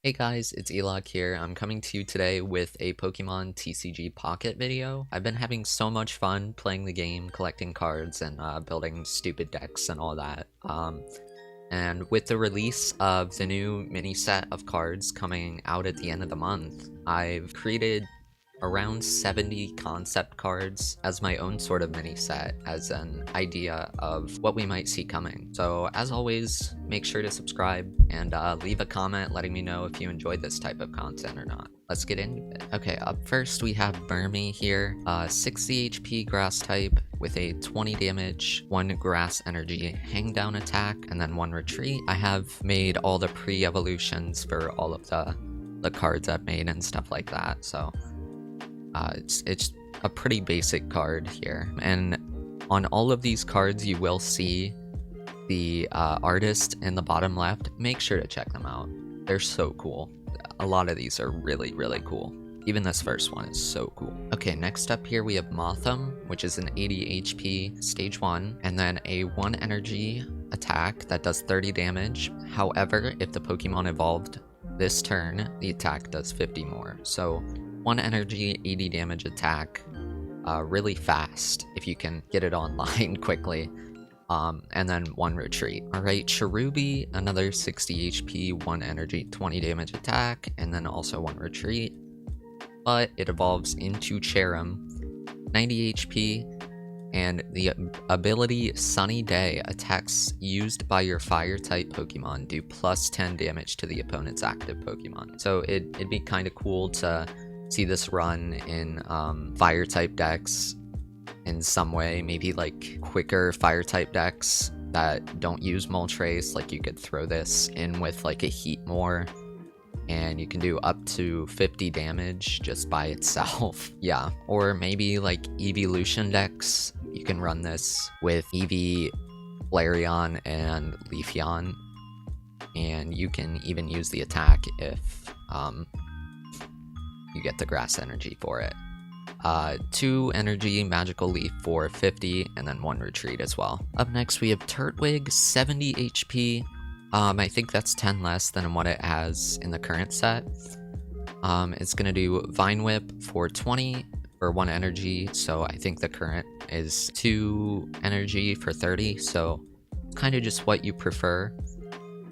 Hey guys, it's Elok here. I'm coming to you today with a Pokemon TCG Pocket video. I've been having so much fun playing the game, collecting cards, and building stupid decks and all that. And with the release of the new mini set of cards coming out at the end of the month, I've created around 70 concept cards as my own sort of mini set as an idea of what we might see coming. So as always, make sure to subscribe and leave a comment letting me know if you enjoyed this type of content or not. Let's get into it. Okay, up first we have Burmy here, 60 HP grass type with a 20 damage, 1 grass energy hang down attack, and then 1 retreat. I have made all the pre-evolutions for all of the cards I've made and stuff like that, so it's a pretty basic card here. And on all of these cards you will see the artist in the bottom left. Make sure to check them out. They're so cool. A lot of these are really cool. Even this first one is so cool. Okay, next up here we have Motham, which is an 80 HP stage 1, and then a 1 energy attack that does 30 damage. However, if the Pokemon evolved this turn, the attack does 50 more. So 1 energy, 80 damage attack, really fast if you can get it online quickly. And then 1 retreat. Alright, Cherubi, another 60 HP, 1 energy, 20 damage attack, and then also 1 retreat. But it evolves into Cherim, 90 HP, and the ability Sunny Day. Attacks used by your fire-type Pokemon do plus 10 damage to the opponent's active Pokemon. So it'd be kind of cool to see this run in fire-type decks in some way, maybe like quicker fire-type decks that don't use Moltres. Like you could throw this in with like a Heatmore, and you can do up to 50 damage just by itself. Yeah, or maybe like Evolution decks. You can run this with Eevee, Flareon, and Leafeon, and you can even use the attack if you get the grass energy for it. 2 energy magical leaf for 50, and then 1 retreat as well. Up next we have Turtwig, 70 HP. I think that's 10 less than what it has in the current set. It's gonna do Vine Whip for 20 for 1 energy, so I think the current is 2 energy for 30, so kind of just what you prefer.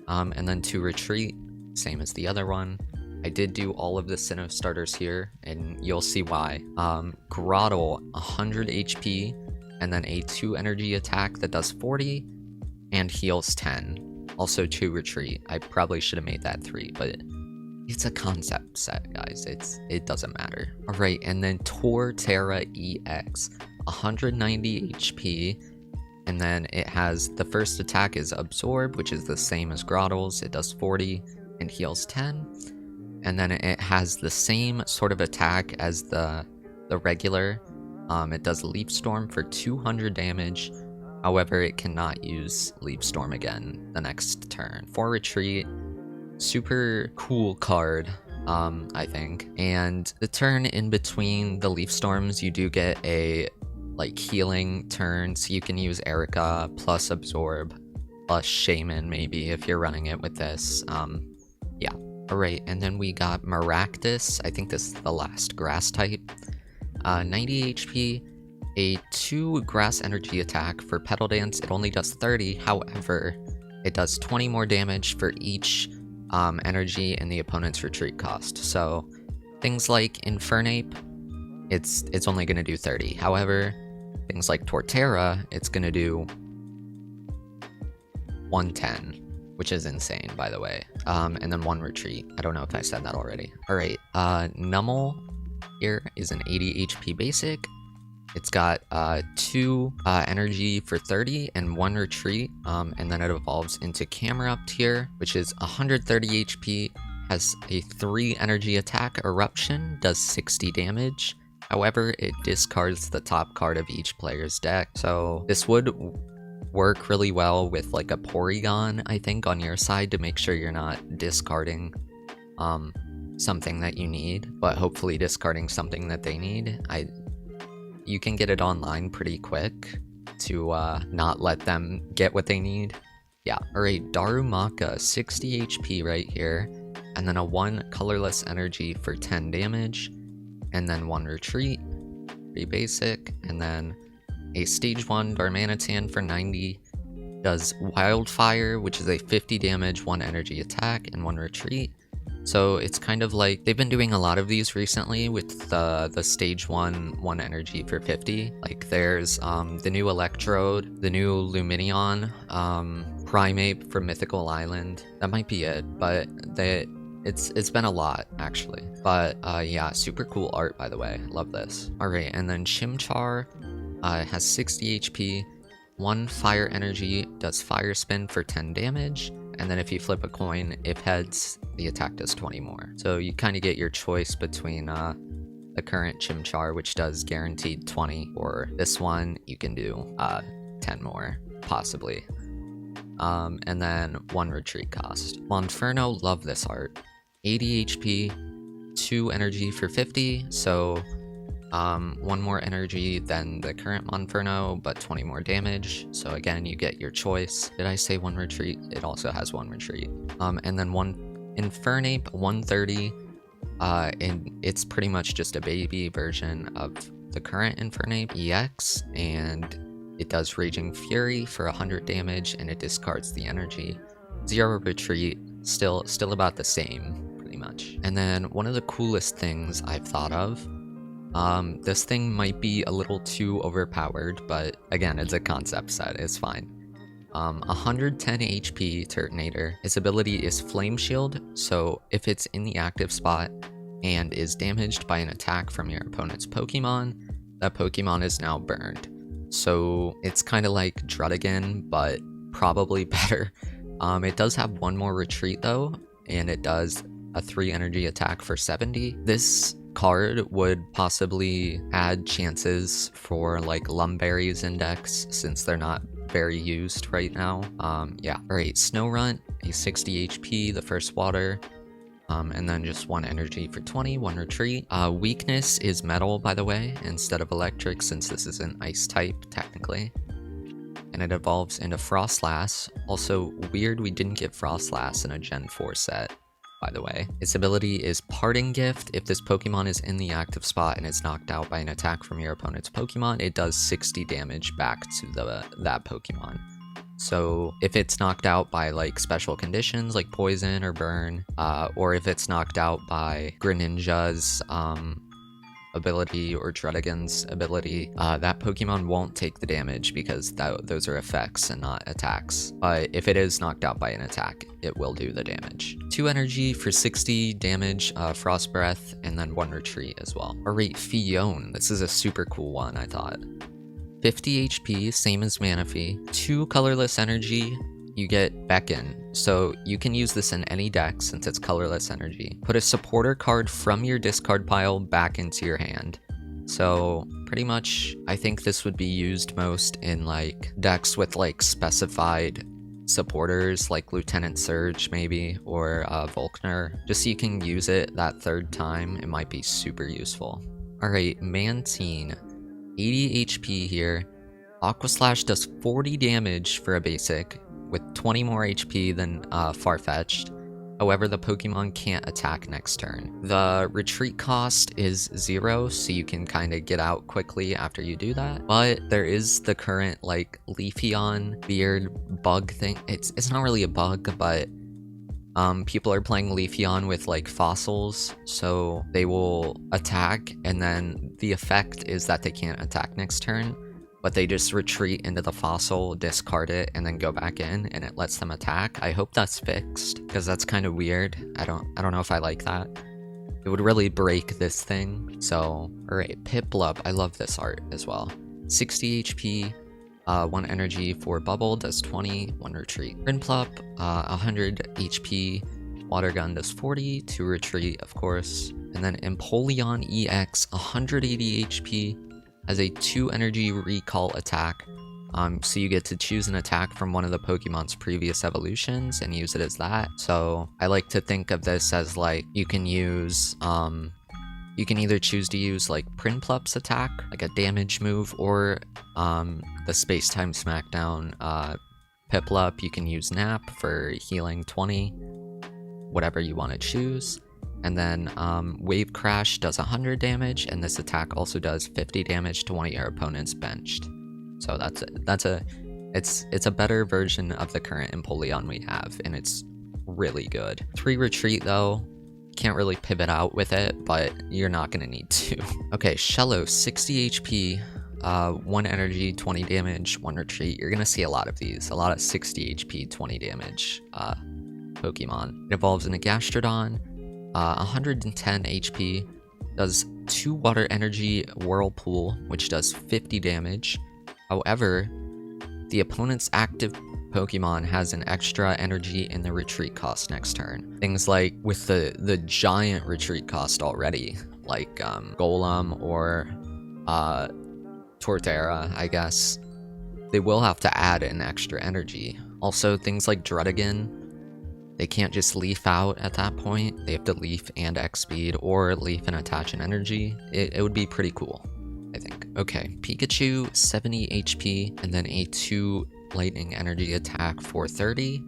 And then 2 retreat, same as the other one. I did do all of the Sinnoh starters here, and you'll see why. Grottle, 100 HP, and then a 2 energy attack that does 40, and heals 10. Also 2 retreat. I probably should have made that 3, but it's a concept set, guys. It doesn't matter. Alright, and then Torterra EX, 190 HP, and then it has, the first attack is Absorb, which is the same as Grottle's. It does 40 and heals 10. And then it has the same sort of attack as the regular. It does Leaf Storm for 200 damage. However, it cannot use Leaf Storm again the next turn. For retreat, super cool card, I think. And the turn in between the Leaf Storms, you do get a like healing turn, so you can use Erica plus Absorb plus Shaman maybe if you're running it with this. Yeah. Alright, and then we got Maractus. I think this is the last grass type. 90 HP, a 2 grass energy attack. For Petal Dance, it only does 30. However, it does 20 more damage for each energy in the opponent's retreat cost. So things like Infernape, it's only going to do 30. However, things like Torterra, it's going to do 110. Which is insane, by the way. And then 1 retreat. I don't know if I said that already. Alright, Nummel here is an 80 HP basic. It's got 2 energy for 30 and 1 retreat. And then it evolves into Camerupt here, which is 130 HP, has a 3 energy attack. Eruption does 60 damage. However, it discards the top card of each player's deck. So this would work really well with like a Porygon, I think, on your side to make sure you're not discarding something that you need, but hopefully discarding something that they need. You can get it online pretty quick to not let them get what they need. Yeah, alright, Darumaka, 60 HP right here. and then a 1 colorless energy for 10 damage, and then 1 retreat, pretty basic, and then a stage 1 Darmanitan for 90, does Wildfire, which is a 50 damage, 1 energy attack, and 1 retreat. So it's kind of like, they've been doing a lot of these recently with the stage 1 energy for 50. Like there's the new Electrode, the new Luminion, Primeape from Mythical Island. That might be it, but it's been a lot actually. But yeah, super cool art by the way. Love this. Alright, and then Chimchar has 60 HP, 1 fire energy, does Fire Spin for 10 damage, and then if you flip a coin, if heads, the attack does 20 more. So you kind of get your choice between the current Chimchar, which does guaranteed 20, or this one, you can do 10 more, possibly. And then 1 retreat cost. Monferno, love this art. 80 HP, 2 energy for 50, so 1 more energy than the current Monferno, but 20 more damage. So again, you get your choice. Did I say 1 retreat? It also has 1 retreat. And then 1 Infernape, 130. And it's pretty much just a baby version of the current Infernape EX, and it does Raging Fury for 100 damage, and it discards the energy. 0 retreat, still about the same, pretty much. And then one of the coolest things I've thought of, this thing might be a little too overpowered, but again, it's a concept set, it's fine. 110 HP Turtonator. Its ability is Flame Shield, so if it's in the active spot and is damaged by an attack from your opponent's Pokemon, that Pokemon is now burned. So it's kind of like Druddigon, but probably better. It does have 1 more retreat though, and it does a 3 energy attack for 70. This card would possibly add chances for like Lumberry's index, since they're not very used right now. Yeah. Alright, Snorunt, a 60 HP, the first water, and then just 1 energy for 20, 1 retreat. Weakness is metal, by the way, instead of electric, since this is an ice type, technically. And it evolves into Frostlass. Also, weird we didn't get Frostlass in a Gen 4 set, by the way. Its ability is Parting Gift. If this Pokemon is in the active spot and is knocked out by an attack from your opponent's Pokemon, it does 60 damage back to that Pokemon. So if it's knocked out by like special conditions like poison or burn, or if it's knocked out by Greninja's ability or Druddigon's ability, that Pokemon won't take the damage because those are effects and not attacks. But if it is knocked out by an attack, it will do the damage. 2 energy for 60 damage, Frost Breath, and then 1 retreat as well. Alright, Fion. This is a super cool one, I thought. 50 HP, same as Manaphy. 2 colorless energy, you get Beckon. So you can use this in any deck since it's colorless energy. Put a supporter card from your discard pile back into your hand. So pretty much, I think this would be used most in like decks with like specified supporters like Lieutenant Surge maybe, or Volkner. Just so you can use it that 3rd time, it might be super useful. Alright, Mantine. 80 HP here. Aqua Slash does 40 damage for a basic, with 20 more HP than Farfetch'd. However, the Pokemon can't attack next turn. The retreat cost is 0, so you can kind of get out quickly after you do that. But there is the current like Leafeon weird bug thing. It's not really a bug, but people are playing Leafeon with like fossils, so they will attack, and then the effect is that they can't attack next turn, but they just retreat into the fossil, discard it, and then go back in, and it lets them attack. I hope that's fixed, because that's kind of weird. I don't know if I like that. It would really break this thing. So, alright, Piplup. I love this art as well. 60 HP, 1 energy for Bubble, does 20, 1 retreat. Prinplup, 100 HP, Water Gun does 40, 2 retreat, of course. And then Empoleon EX, 180 HP, has a 2 energy recall attack. So you get to choose an attack from one of the Pokemon's previous evolutions and use it as that. So I like to think of this as like, you can use, you can either choose to use like Prinplup's attack, like a damage move, or the Space-Time Smackdown Piplup, you can use Nap for healing 20. whatever you want to choose. And then Wave Crash does 100 damage, and this attack also does 50 damage to one of your opponents benched. So it's a better version of the current Empoleon we have, and it's really good. 3 Retreat though, can't really pivot out with it, but you're not gonna need to. Okay, Shello, 60 HP, 1 energy, 20 damage, 1 retreat. You're gonna see a lot of these, a lot of 60 HP, 20 damage Pokemon. It evolves in a Gastrodon, 110 HP, does 2 water energy Whirlpool, which does 50 damage. However, the opponent's active Pokemon has an extra energy in the retreat cost next turn. Things like with the giant retreat cost already, like Golem or Torterra, I guess, they will have to add an extra energy. Also, things like Druddigon, they can't just leaf out at that point. They have to leaf and X speed, or leaf and attach an energy. It would be pretty cool, I think. Okay, Pikachu, 70 HP, and then a 2 lightning energy attack for 30,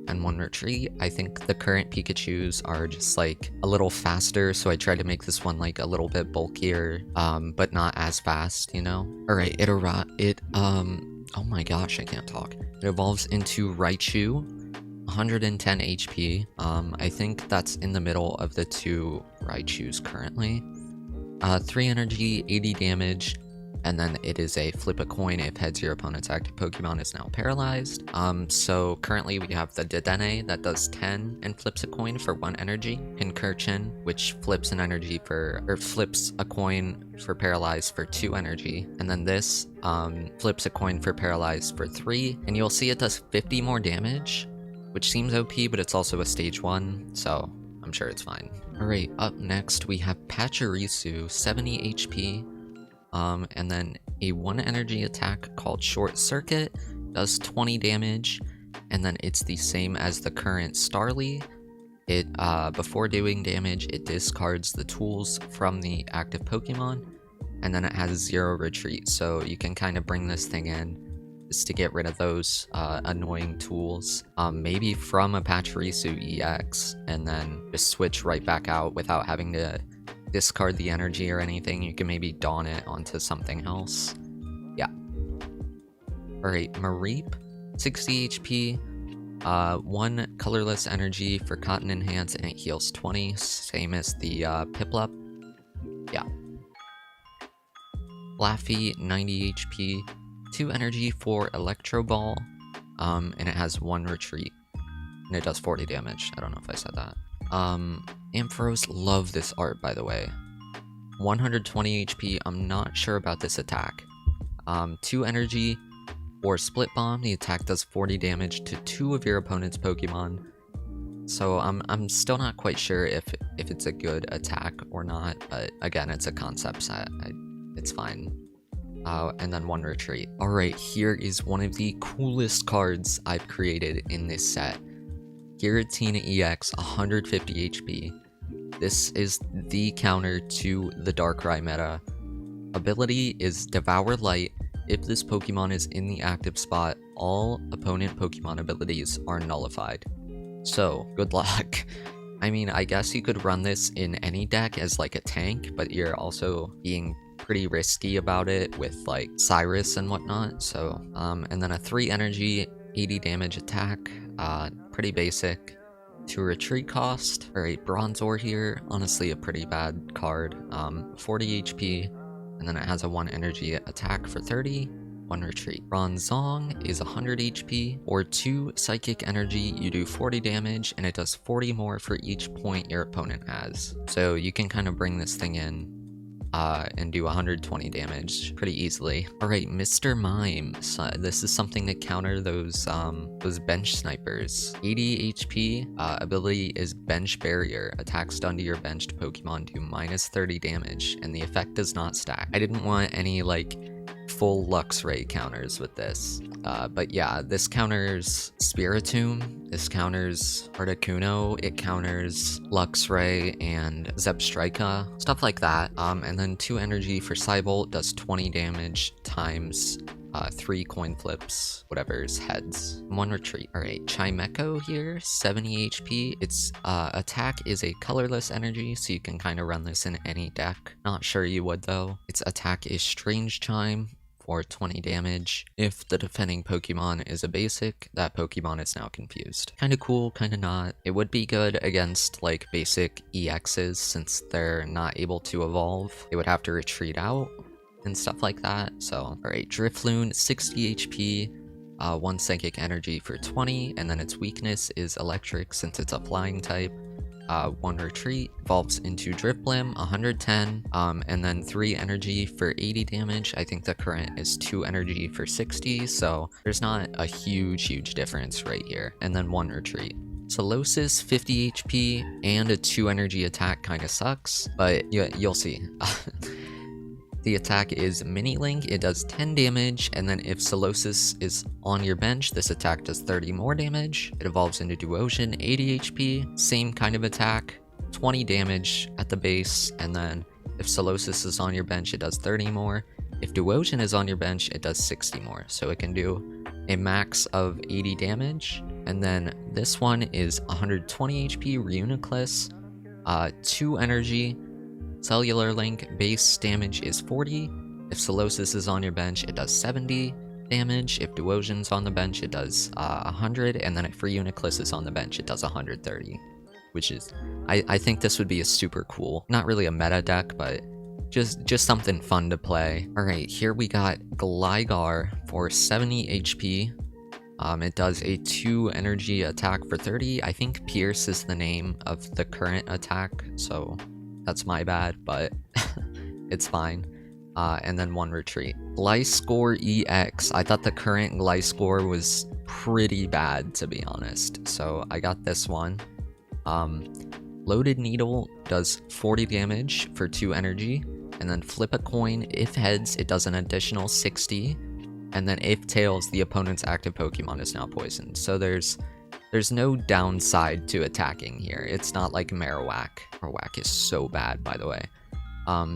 and 1 retreat. I think the current Pikachus are just like a little faster, so I tried to make this one like a little bit bulkier, but not as fast, you know? Alright, oh my gosh, I can't talk. It evolves into Raichu, 110 HP. I think that's in the middle of the 2 Raichus currently. 3 energy, 80 damage, and then it is a flip a coin if heads your opponent's active Pokemon is now paralyzed. So currently we have the Dedenne that does 10 and flips a coin for 1 energy. Concursion, which flips an energy flips a coin for paralyzed for 2 energy. And then this flips a coin for paralyzed for 3, and you'll see it does 50 more damage, which seems OP, but it's also a stage 1, so I'm sure it's fine. Alright, up next we have Pachirisu, 70 HP, and then a 1 energy attack called Short Circuit, does 20 damage, and then it's the same as the current Starly. It, before doing damage, it discards the tools from the active Pokemon, and then it has 0 retreat, so you can kind of bring this thing in just to get rid of those annoying tools, maybe from a Pachirisu EX, and then just switch right back out without having to discard the energy or anything. You can maybe dawn it onto something else. Yeah. Alright, Mareep, 60 HP, 1 colorless energy for Cotton Enhance, and it heals 20, same as the Piplup. Yeah. Laffy, 90 HP, 2 energy for Electro Ball, and it has 1 retreat, and it does 40 damage. I don't know if I said that. Ampharos, love this art, by the way. 120 HP, I'm not sure about this attack. 2 energy for Split Bomb, the attack does 40 damage to 2 of your opponent's Pokemon. So I'm still not quite sure if it's a good attack or not, but again, it's a concept set. It's fine. And then 1 retreat. Alright, here is one of the coolest cards I've created in this set. Giratina EX, 150 HP. This is the counter to the Darkrai meta. Ability is Devour Light. If this Pokemon is in the active spot, all opponent Pokemon abilities are nullified. So, good luck. I mean, I guess you could run this in any deck as like a tank, but you're also being pretty risky about it with like Cyrus and whatnot. So and then a 3 energy, 80 damage attack, pretty basic. 2 retreat cost. Alright, Bronzor here, honestly a pretty bad card. 40 HP, and then it has a 1 energy attack for 30, 1 retreat. Bronzong is 100 HP, or 2 psychic energy, you do 40 damage, and it does 40 more for each point your opponent has. So you can kind of bring this thing in and do 120 damage pretty easily. Alright, Mr. Mime. So this is something to counter those bench snipers. 80 HP, ability is Bench Barrier. Attacks done to your benched Pokemon do minus 30 damage, and the effect does not stack. I didn't want any like full Luxray counters with this. But yeah, this counters Spiritomb, this counters Articuno, it counters Luxray and Zebstrika, stuff like that. And then 2 energy for Cybolt does 20 damage times 3 coin flips, whatever's heads, 1 retreat. Alright, Chimecho here, 70 HP. Its attack is a colorless energy, so you can kind of run this in any deck. Not sure you would though. Its attack is Strange Chime for 20 damage. If the defending Pokemon is a basic, that Pokemon is now confused. Kinda cool, kinda not. It would be good against like basic EXs since they're not able to evolve. They would have to retreat out and stuff like that. So, alright, Drifloon, 60 HP, 1 Psychic Energy for 20, and then its weakness is Electric since it's a flying type. 1 retreat, evolves into Drifblim, 110, and then 3 energy for 80 damage. I think the current is 2 energy for 60, so there's not a huge difference right here. And then 1 retreat. Solosis, 50 HP, and a 2 energy attack kinda sucks, but you'll see. The attack is Mini Link, it does 10 damage, and then if Solosis is on your bench, this attack does 30 more damage. It evolves into Duosion, 80 HP, same kind of attack, 20 damage at the base, and then if Solosis is on your bench, it does 30 more. If Duosion is on your bench, it does 60 more, so it can do a max of 80 damage. And then this one is 120 HP, Reuniclus, 2 energy, Cellular Link, base damage is 40. If Solosis is on your bench, it does 70 damage. If Duosion's on the bench, it does 100. And then if Reuniclus is on the bench, it does 130. Which is, I think this would be a super cool, not really a meta deck, but just something fun to play. Alright, here we got Gligar for 70 HP. It does a 2 energy attack for 30. I think Pierce is the name of the current attack, so that's my bad, but it's fine. And then 1 retreat. Gliscor EX. I thought the current Gliscor was pretty bad, to be honest. So I got this one. Loaded Needle does 40 damage for 2 energy. And then flip a coin. If heads, it does an additional 60. And then if tails, the opponent's active Pokemon is now poisoned. So there's no downside to attacking here. It's not like Marowak. Marowak is so bad, by the way.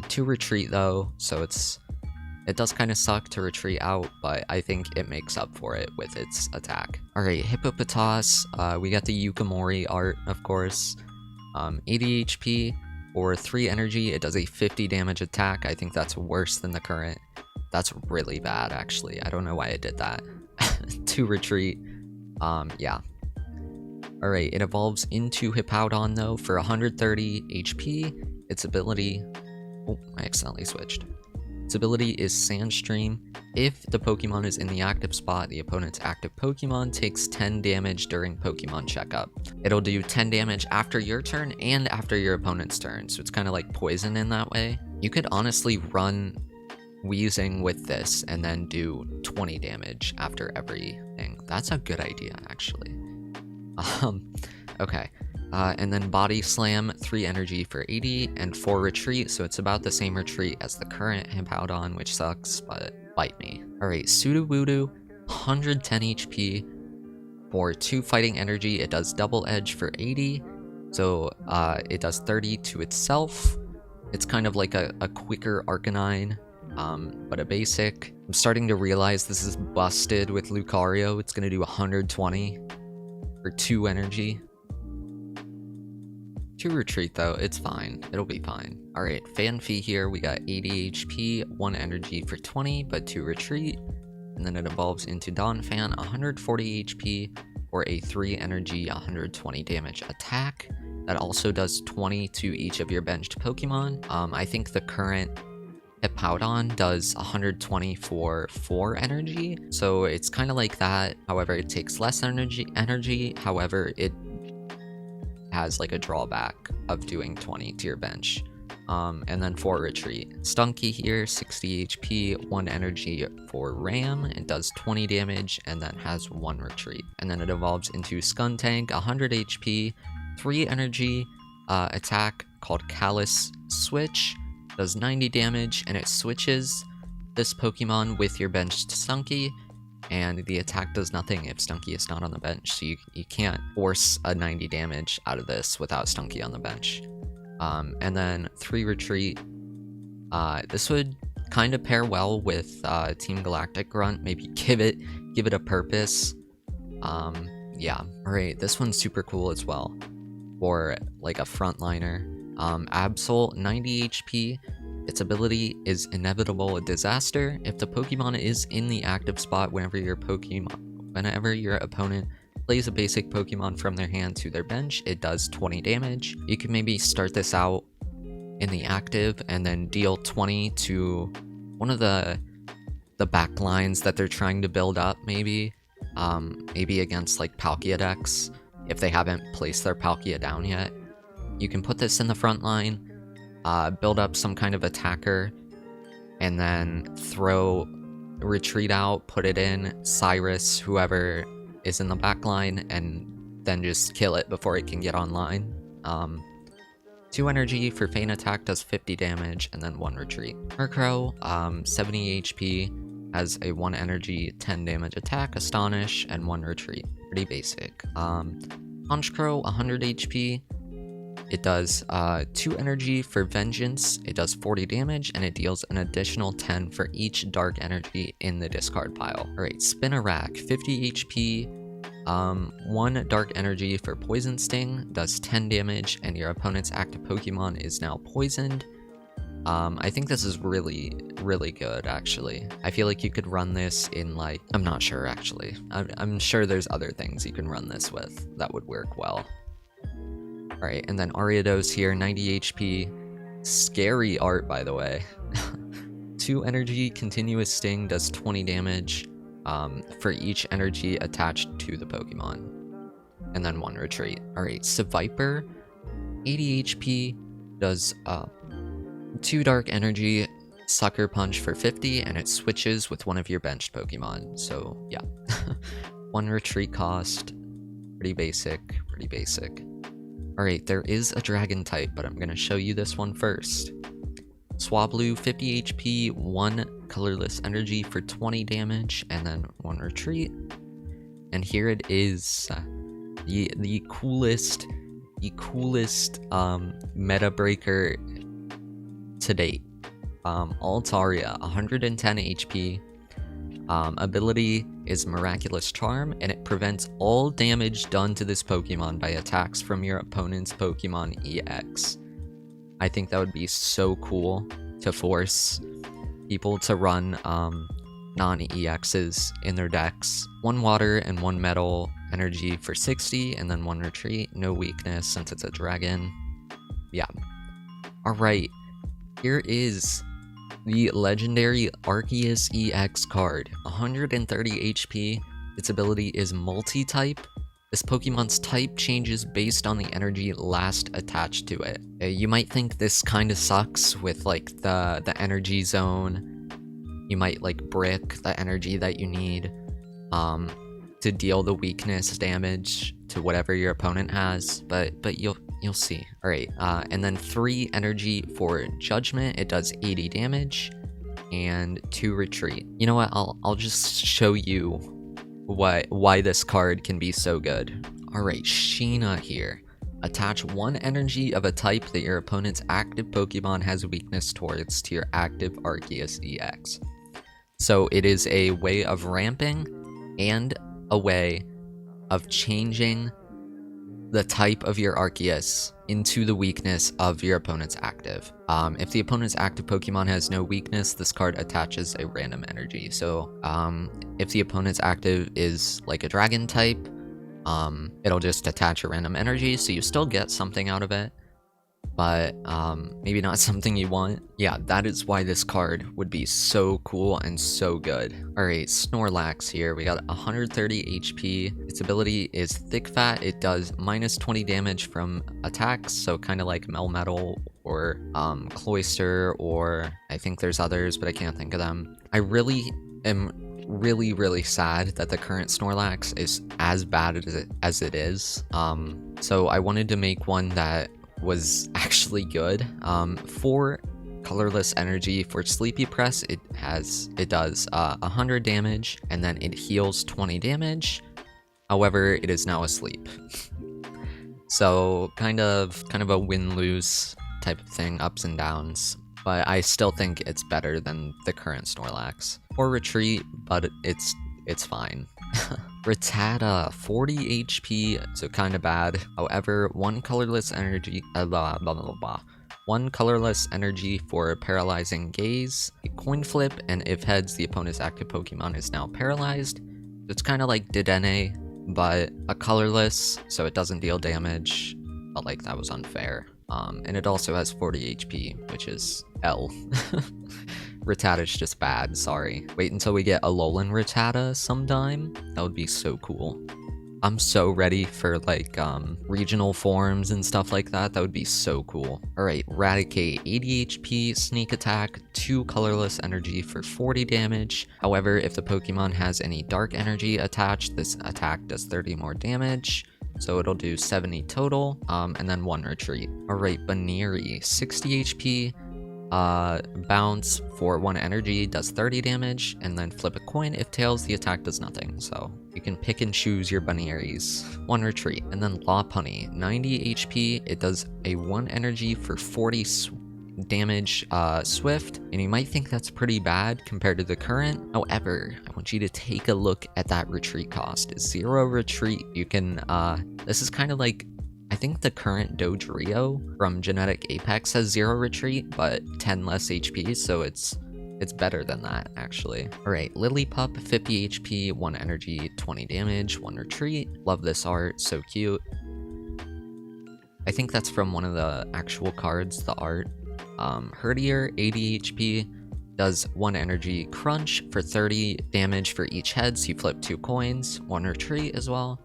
2 retreat though, so it does kind of suck to retreat out, but I think it makes up for it with its attack. Alright, Hippopotas, we got the Yukimori art, of course. 80 HP or 3 energy, it does a 50 damage attack. I think that's worse than the current. That's really bad, actually. I don't know why it did that. 2 retreat, yeah. Alright, it evolves into Hippowdon though for 130 HP. Its ability... Oh, I accidentally switched. Its ability is Sandstream. If the Pokemon is in the active spot, the opponent's active Pokemon takes 10 damage during Pokemon checkup. It'll do 10 damage after your turn and after your opponent's turn, so it's kind of like poison in that way. You could honestly run Weezing with this and then do 20 damage after everything. That's a good idea, actually. Okay. And then Body Slam, 3 energy for 80, and 4 retreat, so it's about the same retreat as the current Hippowdon, which sucks, but bite me. Alright, Sudowoodo, 110 HP for 2 fighting energy. It does double edge for 80, so it does 30 to itself. It's kind of like a quicker Arcanine, but a basic. I'm starting to realize this is busted with Lucario. It's gonna do 120 for 2 energy. 2 retreat though, it's fine. It'll be fine. Alright, Fanfy here, we got 80 HP, 1 energy for 20, but 2 retreat. And then it evolves into Donphan, 140 HP, or a 3 energy, 120 damage attack. That also does 20 to each of your benched Pokemon. I think the current Hippowdon does 120 for 4 energy, so it's kind of like that. However, it takes less energy. However, it has like a drawback of doing 20 to your bench. And then 4 retreat. Stunky here, 60 HP, 1 energy for Ram. It does 20 damage and then has 1 retreat. And then it evolves into Skuntank, 100 HP, 3 energy, attack called Callous Switch. Does 90 damage, and it switches this Pokemon with your benched Stunky, and the attack does nothing if Stunky is not on the bench, so you can't force a 90 damage out of this without Stunky on the bench. And then 3 retreat. This would kind of pair well with Team Galactic Grunt. Maybe give it a purpose. Yeah. Alright, this one's super cool as well. For like a frontliner. Absol, 90 HP. Its ability is Inevitable Disaster. If the Pokemon is in the active spot whenever your opponent plays a basic Pokemon from their hand to their bench, it does 20 damage. You can maybe start this out in the active and then deal 20 to one of the back lines that they're trying to build up, maybe. Maybe against like Palkia decks, if they haven't placed their Palkia down yet. You can put this in the front line, build up some kind of attacker, and then retreat out, put it in, Cyrus, whoever is in the back line, and then just kill it before it can get online. 2 energy for Feint Attack does 50 damage, and then 1 retreat. Murkrow, 70 HP, has a 1 energy, 10 damage attack, Astonish, and 1 retreat. Pretty basic. Honchkrow, 100 HP. It does 2 energy for Vengeance, it does 40 damage, and it deals an additional 10 for each dark energy in the discard pile. Alright, Spinarak, 50 HP, 1 dark energy for Poison Sting, does 10 damage, and your opponent's active Pokemon is now poisoned. I think this is really, really good, actually. I feel like you could run this in, like, I'm not sure, actually. I'm sure there's other things you can run this with that would work well. Alright, and then Ariados here, 90 HP. Scary art, by the way. 2 energy, Continuous Sting does 20 damage for each energy attached to the Pokemon. And then 1 retreat. Alright, Seviper, 80 HP, does 2 dark energy, Sucker Punch for 50, and it switches with one of your benched Pokemon. So, yeah. 1 retreat cost. Pretty basic, pretty basic. Alright, there is a dragon type, but I'm going to show you this one first. Swablu, 50 HP, 1 colorless energy for 20 damage, and then 1 retreat. And here it is. The coolest meta breaker to date. Altaria, 110 HP. Ability is Miraculous Charm, and it prevents all damage done to this Pokemon by attacks from your opponent's Pokemon EX. I think that would be so cool to force people to run non-EXs in their decks. 1 water and 1 metal energy for 60, and then 1 retreat. No weakness since it's a dragon. Yeah. Alright, here is the legendary Arceus EX card. 130 HP. Its ability is multi-type. This Pokemon's type changes based on the energy last attached to it. You might think this kind of sucks with like the energy zone. You might like brick the energy that you need to deal the weakness damage to whatever your opponent has, but you'll see. Alright, and then 3 energy for Judgment. It does 80 damage, and 2 retreat. You know what, I'll just show you why this card can be so good. Alright, Sheena here. Attach 1 energy of a type that your opponent's active Pokemon has weakness towards to your active Arceus EX. So it is a way of ramping and a way of changing the type of your Arceus into the weakness of your opponent's active. If the opponent's active Pokemon has no weakness, this card attaches a random energy. So if the opponent's active is like a dragon type, it'll just attach a random energy, so you still get something out of it, but maybe not something you want. Yeah, that is why this card would be so cool and so good. Alright, Snorlax here. We got 130 HP. Its ability is Thick Fat. It does minus 20 damage from attacks, so kind of like Melmetal or Cloyster, or I think there's others, but I can't think of them. I really am really sad that the current Snorlax is as bad as it is. So I wanted to make one that was actually good. 4 colorless energy for Sleepy Press. It does 100 damage, and then it heals 20 damage. However, it is now asleep. So kind of a win-lose type of thing, ups and downs. but I still think it's better than the current Snorlax. Or Retreat, but it's fine. Rattata, 40 HP, so kinda bad. However, one colorless energy, blah, blah, blah, blah. One colorless energy for paralyzing gaze, a coin flip, and if heads, the opponent's active Pokemon is now paralyzed. It's kind of like Dedenne, but a colorless, so it doesn't deal damage. But like that was unfair. And it also has 40 HP, which is L. Rattata's just bad, sorry. Wait until we get a Alolan Rattata sometime. That would be so cool. I'm so ready for like regional forms and stuff like that. That would be so cool. Alright, Raticate, 80 HP, sneak attack, 2 colorless energy for 40 damage. However, if the Pokemon has any dark energy attached, this attack does 30 more damage. So it'll do 70 total, and then 1 retreat. Alright, Baneri, 60 HP, bounce for 1 energy does 30 damage, and then flip a coin. If tails, the attack does nothing. So you can pick and choose your Banieris. 1 retreat. And then Lopunny, 90 HP, it does a 1 energy for 40 damage swift, and you might think that's pretty bad compared to the current. However, I want you to take a look at that retreat cost. 0 retreat. You can this is kind of like, I think the current Dodrio from Genetic Apex has 0 retreat, but 10 less HP, so it's better than that, actually. Alright, Lillipup, 50 HP, 1 energy, 20 damage, 1 retreat. Love this art, so cute. I think that's from one of the actual cards, the art. Herdier, 80 HP, does 1 energy crunch for 30 damage for each head, so you flip 2 coins, 1 retreat as well.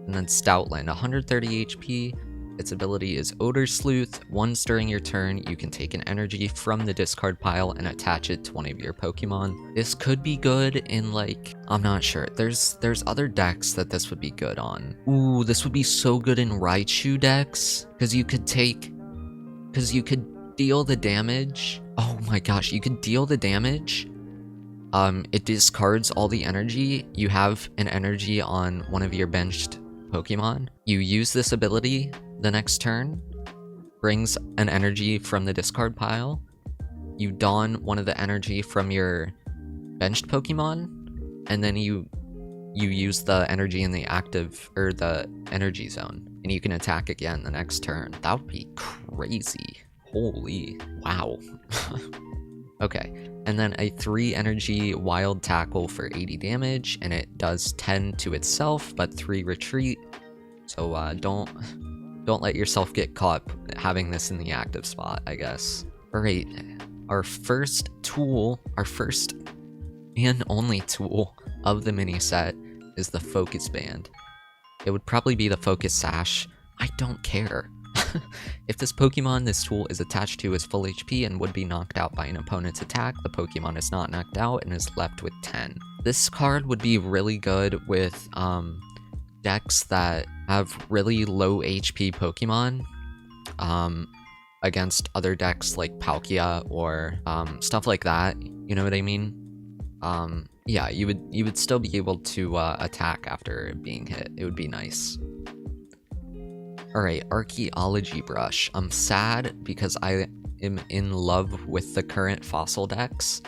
And then Stoutland, 130 HP, its ability is Odor Sleuth. Once during your turn, you can take an energy from the discard pile and attach it to one of your Pokemon. This could be good in like, I'm not sure. There's other decks that this would be good on. Ooh, this would be so good in Raichu decks, because you could deal the damage. Oh my gosh, you could deal the damage. It discards all the energy. You have an energy on one of your benched Pokemon. You use this ability the next turn, brings an energy from the discard pile. You don one of the energy from your benched Pokemon, and then you use the energy in the active, or the energy zone, and you can attack again the next turn. That would be crazy. Holy wow. Okay, and then a 3 energy wild tackle for 80 damage, and it does 10 to itself, but 3 retreat. So don't let yourself get caught having this in the active spot, I guess. Alright, our first tool, our first and only tool of the mini set is the Focus Band. It would probably be the Focus Sash. I don't care. If this Pokemon this tool is attached to is full HP and would be knocked out by an opponent's attack, the Pokemon is not knocked out and is left with 10. This card would be really good with decks that have really low HP Pokemon against other decks like Palkia or stuff like that. You know what I mean? Yeah, you would still be able to attack after being hit. It would be nice. Alright, Archaeology Brush. I'm sad because I am in love with the current fossil decks.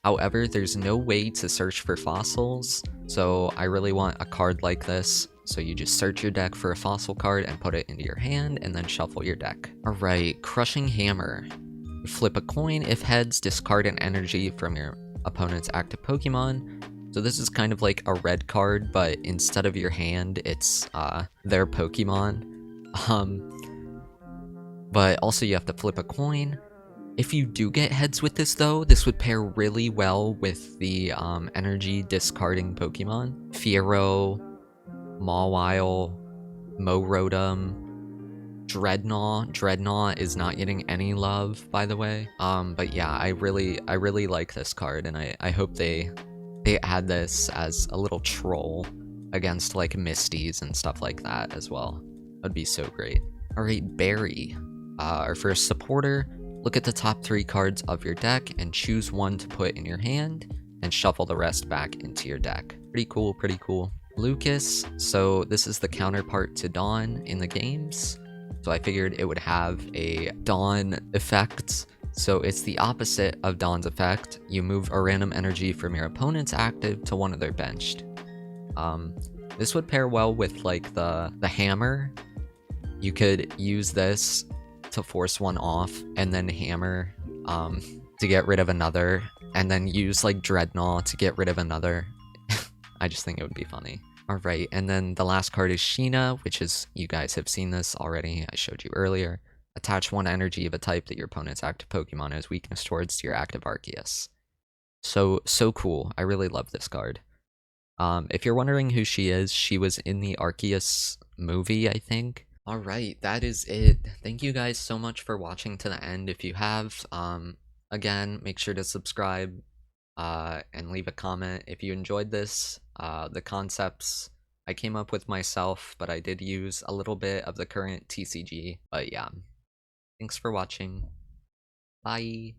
However, there's no way to search for fossils, so I really want a card like this. So you just search your deck for a fossil card and put it into your hand, and then shuffle your deck. Alright, Crushing Hammer. Flip a coin. If heads, discard an energy from your opponent's active Pokemon. So this is kind of like a red card, but instead of your hand, it's their Pokemon. But also you have to flip a coin. If you do get heads with this though, this would pair really well with the energy discarding Pokemon. Fiero, Mawile, Morotom, Dreadnought. Dreadnought is not getting any love, by the way. But yeah, I really like this card, and I hope they add this as a little troll against like Misties and stuff like that as well. That'd be so great. Alright, Berry. Our first supporter, look at the top 3 cards of your deck and choose one to put in your hand and shuffle the rest back into your deck. Pretty cool, pretty cool. Lucas, so this is the counterpart to Dawn in the games. So I figured it would have a Dawn effect So it's the opposite of Dawn's effect. You move a random energy from your opponent's active to one of their benched. This would pair well with like the hammer. You could use this to force one off and then hammer to get rid of another, and then use like Dreadnought to get rid of another. I just think it would be funny. Alright, and then the last card is Sheena, which is, you guys have seen this already, I showed you earlier. Attach one energy of a type that your opponent's active Pokemon has weakness towards to your active Arceus. So cool. I really love this card. If you're wondering who she is, she was in the Arceus movie, I think. Alright, that is it. Thank you guys so much for watching to the end. If you have, again, make sure to subscribe, and leave a comment if you enjoyed this. The concepts I came up with myself, but I did use a little bit of the current TCG. But yeah, thanks for watching. Bye.